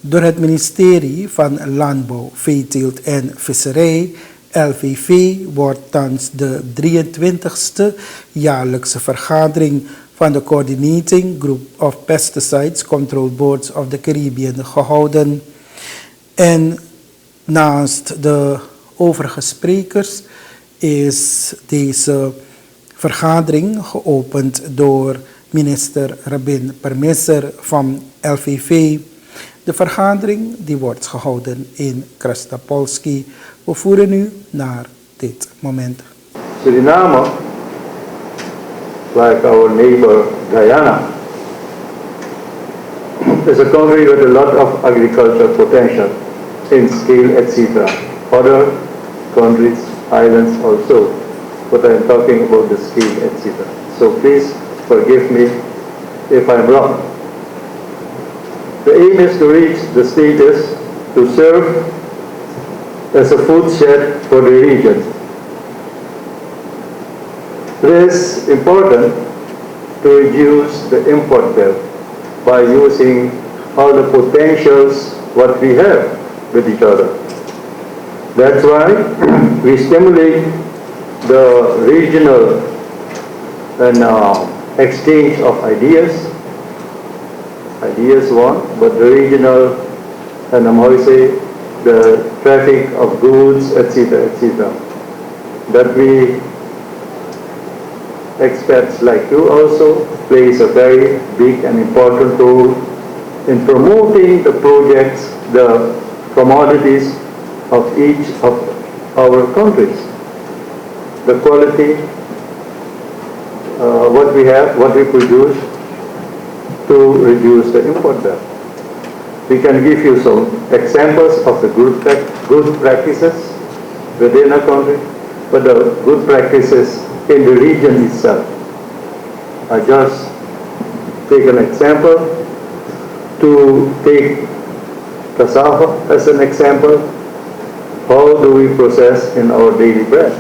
Door het ministerie van Landbouw, Veeteelt en Visserij, LVV, wordt thans de 23e jaarlijkse vergadering van de Coordinating Group of Pesticides Control Boards of the Caribbean gehouden. En naast de overige sprekers is deze vergadering geopend door minister Rabin Permisser van LVV. De vergadering die wordt gehouden in Krastapolski. We voeren nu naar dit moment. Suriname, like our neighbor Guyana, is a country with a lot of agricultural potential in scale, etc. Other countries, islands also, but I'm talking about the scale, etc. So please forgive me if I'm wrong. The aim is to reach the status to serve as a food shed for the region. It is important to reduce the import bill by using all the potentials what we have with each other. That's why we stimulate the regional and exchange of ideas one, but the regional and how you say the traffic of goods, etc., etc. That we experts like you also plays a very big and important role in promoting the projects, the commodities of each of our countries. The quality, what we have, what we produce, to reduce the import bill. We can give you some examples of the good practices within a country, but the good practices in the region itself. I just take an example to take cassava as an example. How do we process in our daily bread?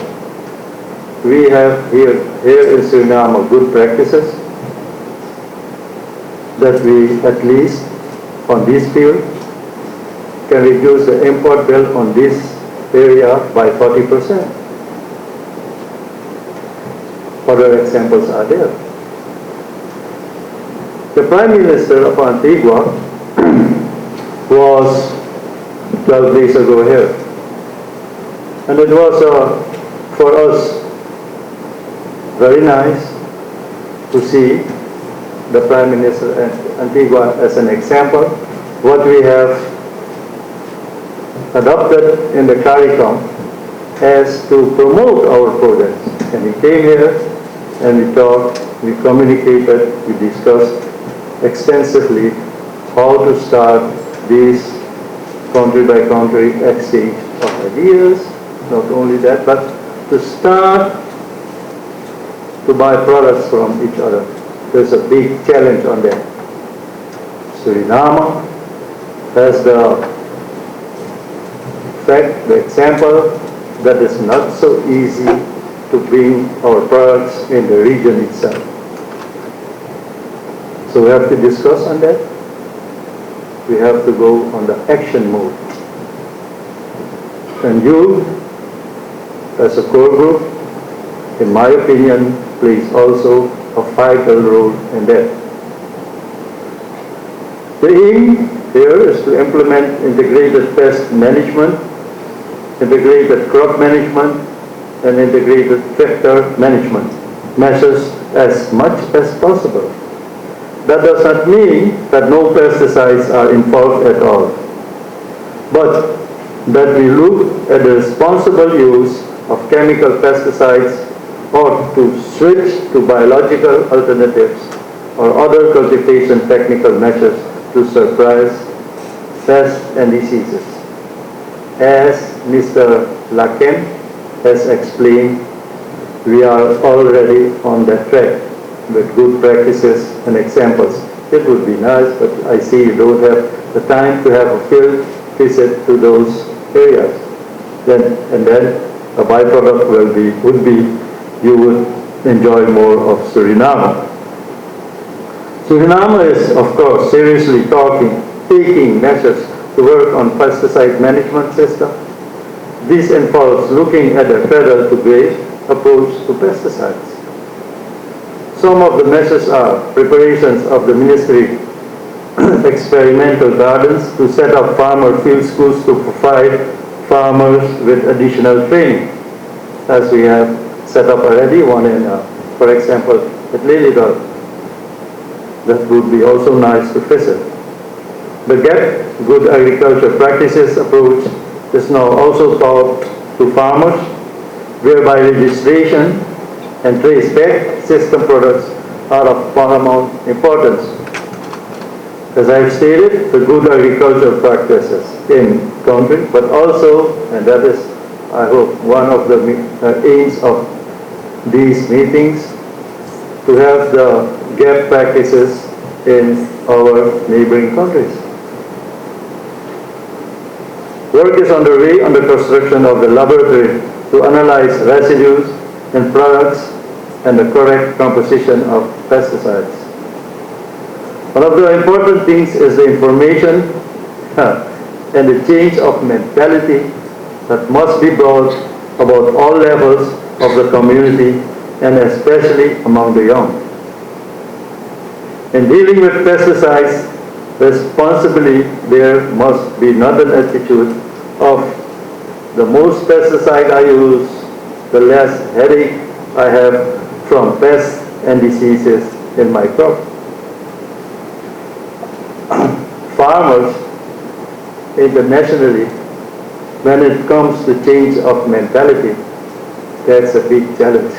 We have here in Suriname good practices that we at least on this field can reduce the import bill on this area by 40%. Other examples are there. The Prime Minister of Antigua was 12 days ago here. And it was for us very nice to see the Prime Minister of Antigua as an example, what we have adopted in the CARICOM as to promote our projects. And he came here and we talked, we communicated, we discussed extensively how to start this country by country exchange of ideas. Not only that, but to start to buy products from each other. There's a big challenge on that. Suriname has the fact, the example that it's not so easy to bring our products in the region itself. So we have to discuss on that. We have to go on the action mode. And you, as a core group, in my opinion, plays also a vital role in that. The aim here is to implement integrated pest management, integrated crop management, and integrated vector management measures as much as possible. That does not mean that no pesticides are involved at all, but that we look at the responsible use of chemical pesticides or to switch to biological alternatives or other cultivation technical measures to suppress pests and diseases. As Mr. Laken has explained, we are already on that track with good practices and examples. It would be nice, but I see you don't have the time to have a field visit to those areas. And then a byproduct would be you would enjoy more of Suriname. Suriname is, of course, seriously talking taking measures to work on pesticide management system. This involves looking at a cradle-to-grave approach to pesticides. Some of the measures are preparations of the ministry experimental gardens to set up farmer field schools to provide farmers with additional training, as we have set up already one in, for example, at Lilydale. That would be also nice to visit. The GAP, Good Agriculture Practices approach, is now also taught to farmers, whereby registration and trace back system products are of paramount importance. As I've stated, the good agricultural practices in country, but also, and that is, I hope, one of the aims of these meetings, to have the GAP practices in our neighboring countries. Work is underway on the construction of the laboratory to analyze residues and products and the correct composition of pesticides. One of the important things is the information and the change of mentality that must be brought about all levels of the community and especially among the young. In dealing with pesticides responsibly, there must be not an attitude of the most pesticide I use, the less headache I have from pests and diseases in my crop. Farmers internationally, when it comes to change of mentality, that's a big challenge.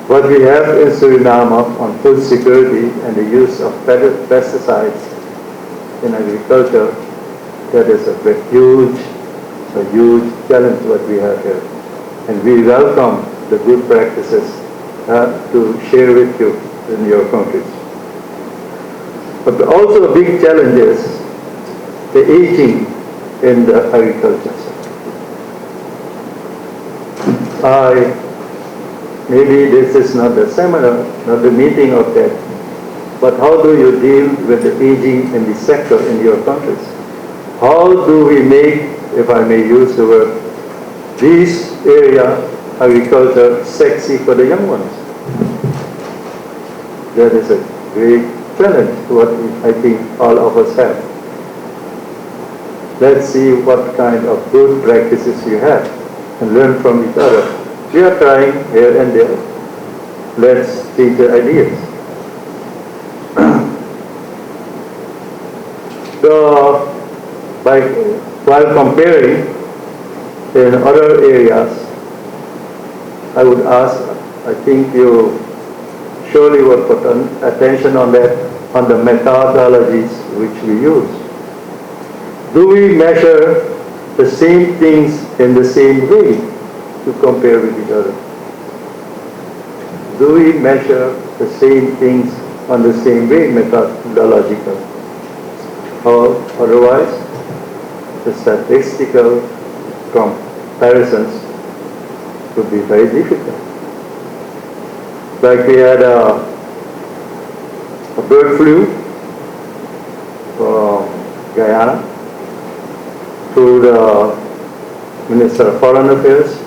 What we have in Suriname on food security and the use of pesticides in agriculture, that is a huge challenge what we have here. And we welcome the good practices to share with you in your countries. But also a big challenge is the aging in the agriculture sector. Maybe this is not the seminar, not the meeting of that, but how do you deal with the aging in the sector in your countries? How do we make, if I may use the word, this area, agriculture, sexy for the young ones? That is a great challenge, what I think all of us have. Let's see what kind of good practices you have and learn from each other. We are trying here and there. Let's change the ideas. While comparing in other areas, I would ask, I think you surely will put attention on that, on the methodologies which we use. Do we measure the same things in the same way to compare with each other? Do we measure the same things on the same way methodological? Or otherwise, the statistical comparisons would be very difficult. Like we had a bird flu from Guyana through the Minister of Foreign Affairs.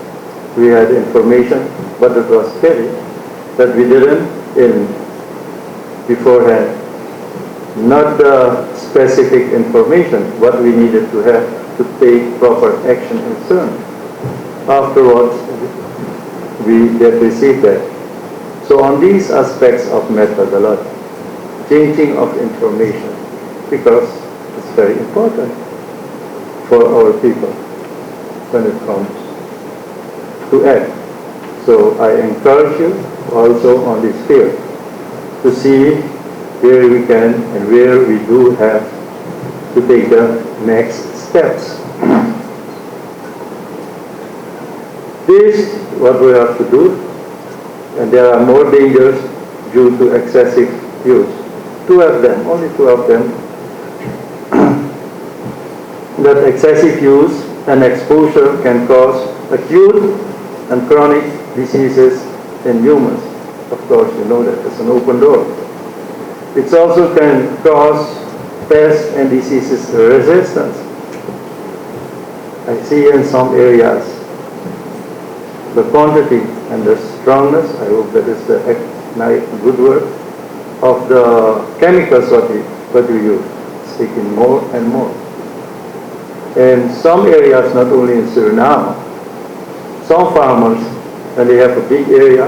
We had information, but it was scary that we didn't in beforehand. Not the specific information, what we needed to have to take proper action and soon. Afterwards, we did receive that. So on these aspects of methodology, changing of information, because it's very important for our people when it comes to act. So I encourage you also on this field to see where we can and where we do have to take the next steps. This is what we have to do, and there are more dangers due to excessive use. Two of them, only two of them, that excessive use and exposure can cause acute and chronic diseases in humans. Of course, you know that it's an open door. It also can cause pest and diseases resistance. I see in some areas the quantity and the strongness, I hope that is the good word, of the chemicals what we use, taking more and more. In some areas, not only in Suriname, some farmers, when they have a big area,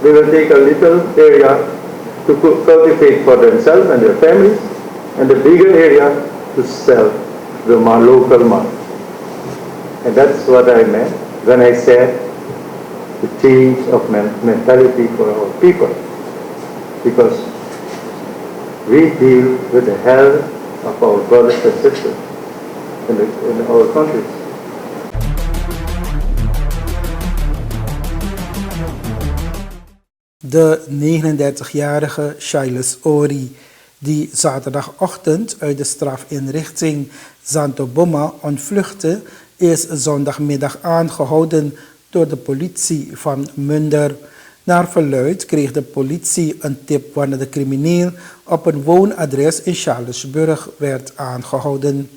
they will take a little area to cultivate for themselves and their families, and the bigger area to sell to the local market. And that's what I meant when I said the change of mentality for our people. Because we deal with the health of our brothers and sisters in our countries. De 39-jarige Silas Ori, die zaterdagochtend uit de strafinrichting Zantoboma ontvluchtte, is zondagmiddag aangehouden door de politie van Munder. Naar verluidt kreeg de politie een tip wanneer de crimineel op een woonadres in Charlesburg werd aangehouden.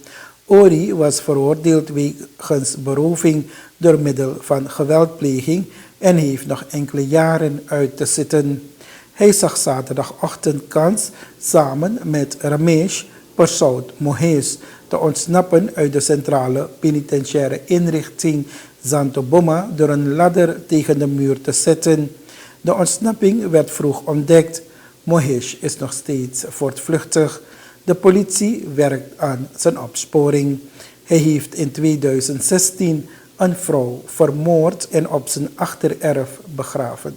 Ori was veroordeeld wegens beroving door middel van geweldpleging en heeft nog enkele jaren uit te zitten. Hij zag zaterdagochtend kans samen met Ramesh Persaud Mohes te ontsnappen uit de centrale penitentiaire inrichting Zantoboma door een ladder tegen de muur te zetten. De ontsnapping werd vroeg ontdekt. Mohesh is nog steeds voortvluchtig. De politie werkt aan zijn opsporing. Hij heeft in 2016 een vrouw vermoord en op zijn achtererf begraven.